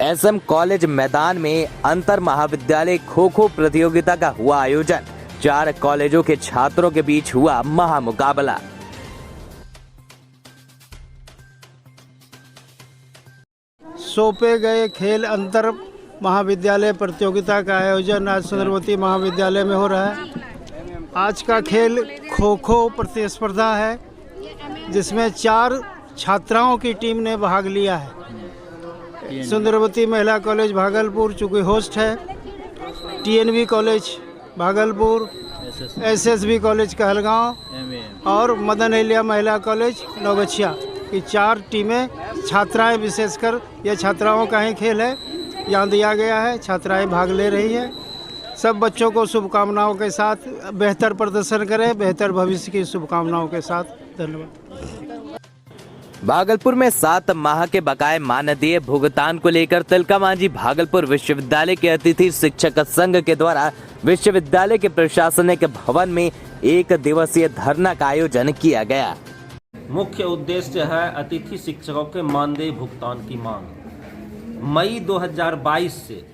SM college मैदान में अंतर महाविद्यालय खो खो प्रतियोगिता का हुआ आयोजन। 4 कॉलेजों के छात्रों के बीच हुआ महामुकाबला। सौंपे गए खेल अंतर महाविद्यालय प्रतियोगिता का आयोजन आज सुंदरवती महाविद्यालय में हो रहा है। आज का खेल खो खो प्रतिस्पर्धा है, जिसमें 4 छात्राओं की टीम ने भाग लिया है। सुंदरवती महिला कॉलेज भागलपुर चूँकि होस्ट है, TNB college Bhagalpur, SSB college Kahalgaon और मदन एलिया महिला कॉलेज नवगछिया की 4 टीमें, छात्राएं विशेषकर यह छात्राओं का ही खेल है, यहाँ दिया गया है। छात्राएं भाग ले रही हैं। सब बच्चों को शुभकामनाओं के साथ बेहतर प्रदर्शन करें, बेहतर भविष्य की शुभकामनाओं के साथ। धन्यवाद। भागलपुर में 7 माह के बकाये मानदेय भुगतान को लेकर तिलका मांझी भागलपुर विश्वविद्यालय के अतिथि शिक्षक संघ के द्वारा विश्वविद्यालय के प्रशासनिक भवन में 1 दिवसीय धरना का आयोजन किया गया। मुख्य उद्देश्य है अतिथि शिक्षकों के मानदेय भुगतान की मांग। मई 2022 से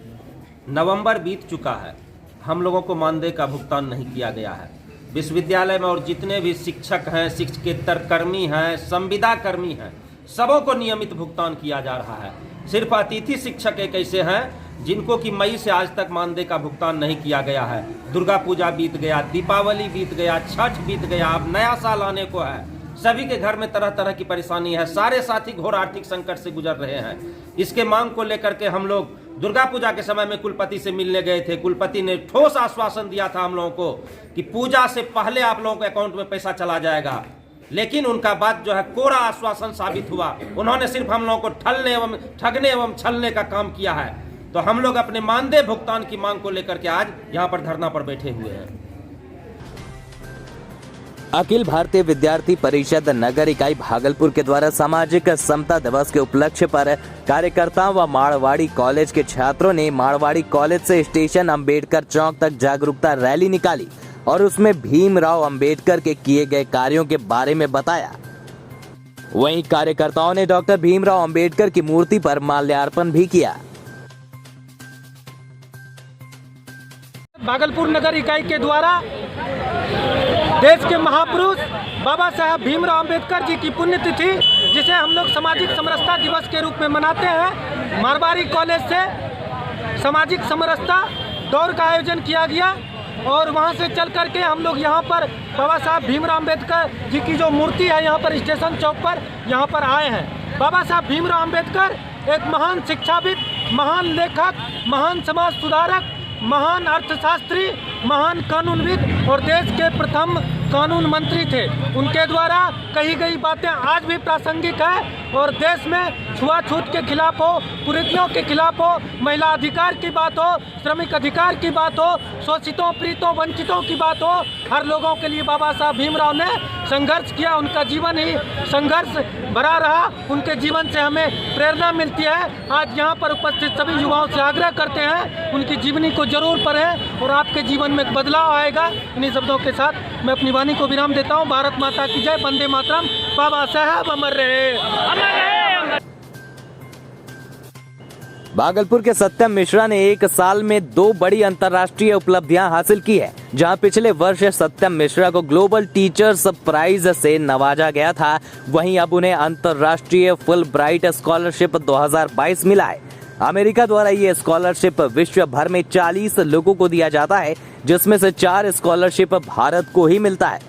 नवंबर बीत चुका है, हम लोगों को मानदेय का भुगतान नहीं किया गया है। विश्वविद्यालय में और जितने भी शिक्षक हैं, शिक्षकेतर कर्मी हैं, संविदा कर्मी हैं, सबों को नियमित भुगतान किया जा रहा है। सिर्फ अतिथि शिक्षक एक ऐसे हैं जिनको कि मई से आज तक मानदेय का भुगतान नहीं किया गया है। दुर्गा पूजा बीत गया, दीपावली बीत गया, छठ बीत गया, अब नया साल आने को है। सभी के घर में तरह तरह की परेशानी है। सारे साथी घोर आर्थिक संकट से गुजर रहे हैं। इसके मांग को लेकर के हम लोग दुर्गा पूजा के समय में कुलपति से मिलने गए थे। कुलपति ने ठोस आश्वासन दिया था हम लोगों को कि पूजा से पहले आप लोगों के अकाउंट में पैसा चला जाएगा, लेकिन उनका बात जो है कोरा आश्वासन साबित हुआ। उन्होंने सिर्फ हम लोगों को ठगने एवं छलने का काम किया है। तो हम लोग अपने मानदेय भुगतान की मांग को लेकर के आज यहाँ पर धरना पर बैठे हुए हैं। अखिल भारतीय विद्यार्थी परिषद नगर इकाई भागलपुर के द्वारा सामाजिक समता दिवस के उपलक्ष्य पर कार्यकर्ताओं व मारवाड़ी कॉलेज के छात्रों ने मारवाड़ी कॉलेज से स्टेशन अंबेडकर चौक तक जागरूकता रैली निकाली और उसमें भीमराव अंबेडकर के किए गए कार्यों के बारे में बताया। वहीं कार्यकर्ताओं ने डॉक्टर भीमराव अंबेडकर की मूर्ति पर माल्यार्पण भी किया। भागलपुर नगर इकाई के द्वारा देश के महापुरुष बाबा साहब भीमराव अंबेडकर जी की पुण्यतिथि, जिसे हम लोग सामाजिक समरसता दिवस के रूप में मनाते हैं, मारवाड़ी कॉलेज से सामाजिक समरसता दौड़ का आयोजन किया गया और वहां से चल करके हम लोग यहाँ पर बाबा साहब भीमराव अंबेडकर जी की जो मूर्ति है यहाँ पर स्टेशन चौक पर यहाँ पर आए हैं। बाबा साहब भीमराव अंबेडकर एक महान शिक्षाविद, महान लेखक, महान समाज सुधारक, महान अर्थशास्त्री, महान कानूनविद और देश के प्रथम कानून मंत्री थे। उनके द्वारा कही गई बातें आज भी प्रासंगिक है और देश में छुआछूत के खिलाफ हो, कुरीतियों के खिलाफ हो, महिला अधिकार की बात हो, श्रमिक अधिकार की बात हो, शोषितों, पीड़ितों, वंचितों की बात हो, हर लोगों के लिए बाबा साहब भीमराव ने संघर्ष किया। उनका जीवन ही संघर्ष भरा रहा। उनके जीवन से हमें प्रेरणा मिलती है। आज यहाँ पर उपस्थित सभी युवाओं से आग्रह करते हैं उनकी जीवनी को जरूर पढ़ें और आपके जीवन में एक बदलाव आएगा। इन्हीं शब्दों के साथ मैं अपनी वाणी को विराम देता हूँ। भारत माता की जय, वंदे मातरम। बाबा साहब अमर रहे, अमर रहे। भागलपुर के सत्यम मिश्रा ने 1 साल में 2 बड़ी अंतर्राष्ट्रीय उपलब्धियां हासिल की है। जहां पिछले वर्ष सत्यम मिश्रा को ग्लोबल टीचर्स प्राइज से नवाजा गया था, वहीं अब उन्हें अंतर्राष्ट्रीय फुल ब्राइट स्कॉलरशिप 2022 मिला है। अमेरिका द्वारा ये स्कॉलरशिप विश्व भर में 40 लोगों को दिया जाता है, जिसमें से 4 स्कॉलरशिप भारत को ही मिलता है।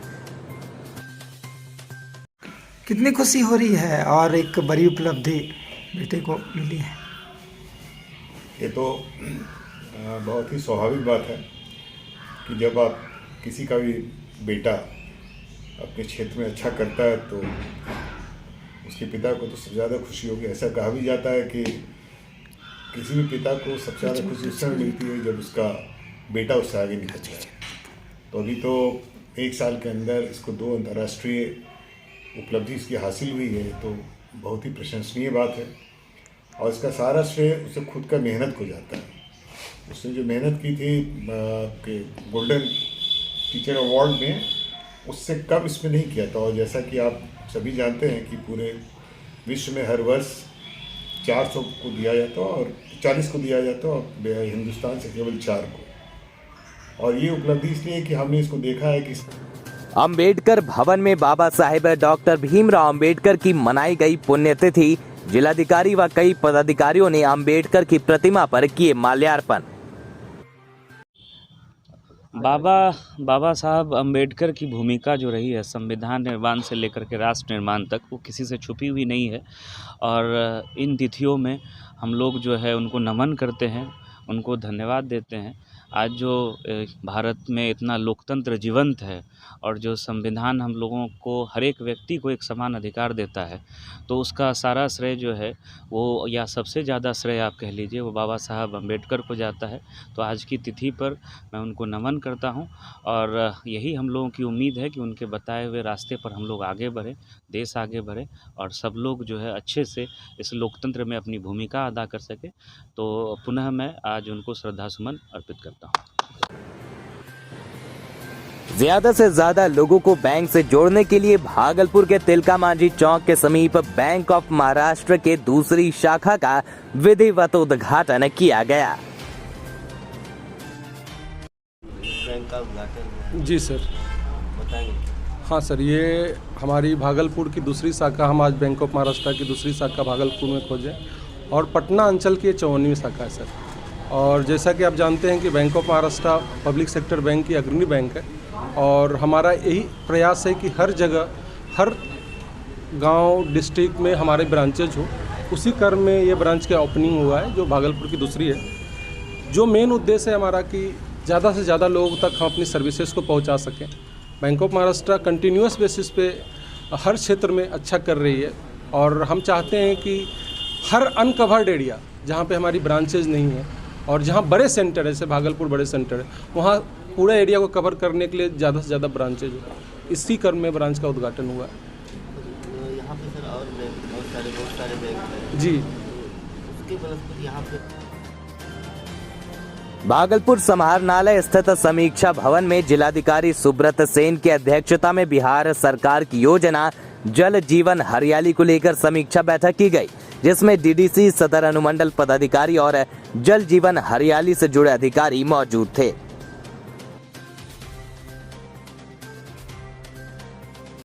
कितनी खुशी हो रही है और एक बड़ी उपलब्धि बेटे को मिली है। ये तो बहुत ही स्वाभाविक बात है कि जब आप किसी का भी बेटा अपने क्षेत्र में अच्छा करता है तो उसके पिता को तो सबसे ज़्यादा खुशी होगी। ऐसा कहा भी जाता है कि किसी भी पिता को सबसे ज़्यादा खुशी उस समय मिलती है जब उसका बेटा उससे आगे निकलता है। तो अभी तो 1 साल के अंदर इसको 2 अंतर्राष्ट्रीय उपलब्धि इसकी हासिल हुई है, तो बहुत ही प्रशंसनीय बात है और इसका सारा श्रेय उसे खुद का मेहनत को जाता है। उसने जो मेहनत की थी कि गोल्डन टीचर अवार्ड में, उससे कम इसमें नहीं किया था। और जैसा कि आप सभी जानते हैं कि पूरे विश्व में हर वर्ष 400 को दिया जाता और 40 को दिया जाता और हिंदुस्तान से केवल 4 को। और ये उपलब्धि इसलिए कि हमने इसको देखा है कि अंबेडकर भवन में बाबा साहेब डॉक्टर भीमराव अंबेडकर की मनाई गई पुण्यतिथि। जिलाधिकारी व कई पदाधिकारियों ने अंबेडकर की प्रतिमा पर किए माल्यार्पण। बाबा साहब अम्बेडकर की भूमिका जो रही है संविधान निर्माण से लेकर के राष्ट्र निर्माण तक, वो किसी से छुपी हुई नहीं है। और इन तिथियों में हम लोग जो है उनको नमन करते हैं, उनको धन्यवाद देते हैं। आज जो भारत में इतना लोकतंत्र जीवंत है और जो संविधान हम लोगों को, हर एक व्यक्ति को एक समान अधिकार देता है, तो उसका सारा श्रेय जो है वो, या सबसे ज़्यादा श्रेय आप कह लीजिए, वो बाबा साहब अम्बेडकर को जाता है। तो आज की तिथि पर मैं उनको नमन करता हूं और यही हम लोगों की उम्मीद है कि उनके बताए हुए रास्ते पर हम लोग आगे बढ़ें, देश आगे बढ़े और सब लोग जो है अच्छे से इस लोकतंत्र में अपनी भूमिका अदा कर सके। तो पुनः मैं आज उनको श्रद्धासुमन अर्पित करता हूँ। ज्यादा से ज्यादा लोगों को बैंक से जोड़ने के लिए भागलपुर के तिलका मांझी चौक के समीप बैंक ऑफ महाराष्ट्र के दूसरी शाखा का विधिवत उद्घाटन किया गया। जी सर, हाँ सर, ये हमारी भागलपुर की दूसरी शाखा, हम आज बैंक ऑफ महाराष्ट्र की दूसरी शाखा भागलपुर में खोजें और पटना अंचल की 54वीं शाखा है सर। और जैसा कि आप जानते हैं कि bank of Maharashtra public sector bank की अग्रणी बैंक है और हमारा यही प्रयास है कि हर जगह, हर गांव, डिस्ट्रिक्ट में हमारे ब्रांचेज हो। उसी क्रम में ये ब्रांच का ओपनिंग हुआ है जो भागलपुर की दूसरी है। जो मेन उद्देश्य है हमारा कि ज़्यादा से ज़्यादा लोगों तक हम अपनी सर्विसेज को पहुंचा सकें। Bank of Maharashtra continuous basis पे हर क्षेत्र में अच्छा कर रही है और हम चाहते हैं कि हर अनकवर्ड एरिया जहाँ पे हमारी ब्रांचेज नहीं है और जहाँ बड़े सेंटर है, जैसे भागलपुर बड़े सेंटर है, वहाँ पूरा एरिया को कवर करने के लिए ज़्यादा से ज़्यादा ब्रांचेज हो। इसी क्रम में ब्रांच का उद्घाटन हुआ है। यहाँ पे सर और बहुत सारे बैंक हैं जी। उसके बनस्पति यहाँ पे भागलपुर समाहरणालय स्थित समीक्षा भवन में जिलाधिकारी सुब्रत सेन की अध्यक्षता में बिहार सरकार की योजना जल जीवन हरियाली को लेकर समीक्षा बैठक की गई, जिसमें डीडीसी, सदर अनुमंडल पदाधिकारी और जल जीवन हरियाली से जुड़े अधिकारी मौजूद थे।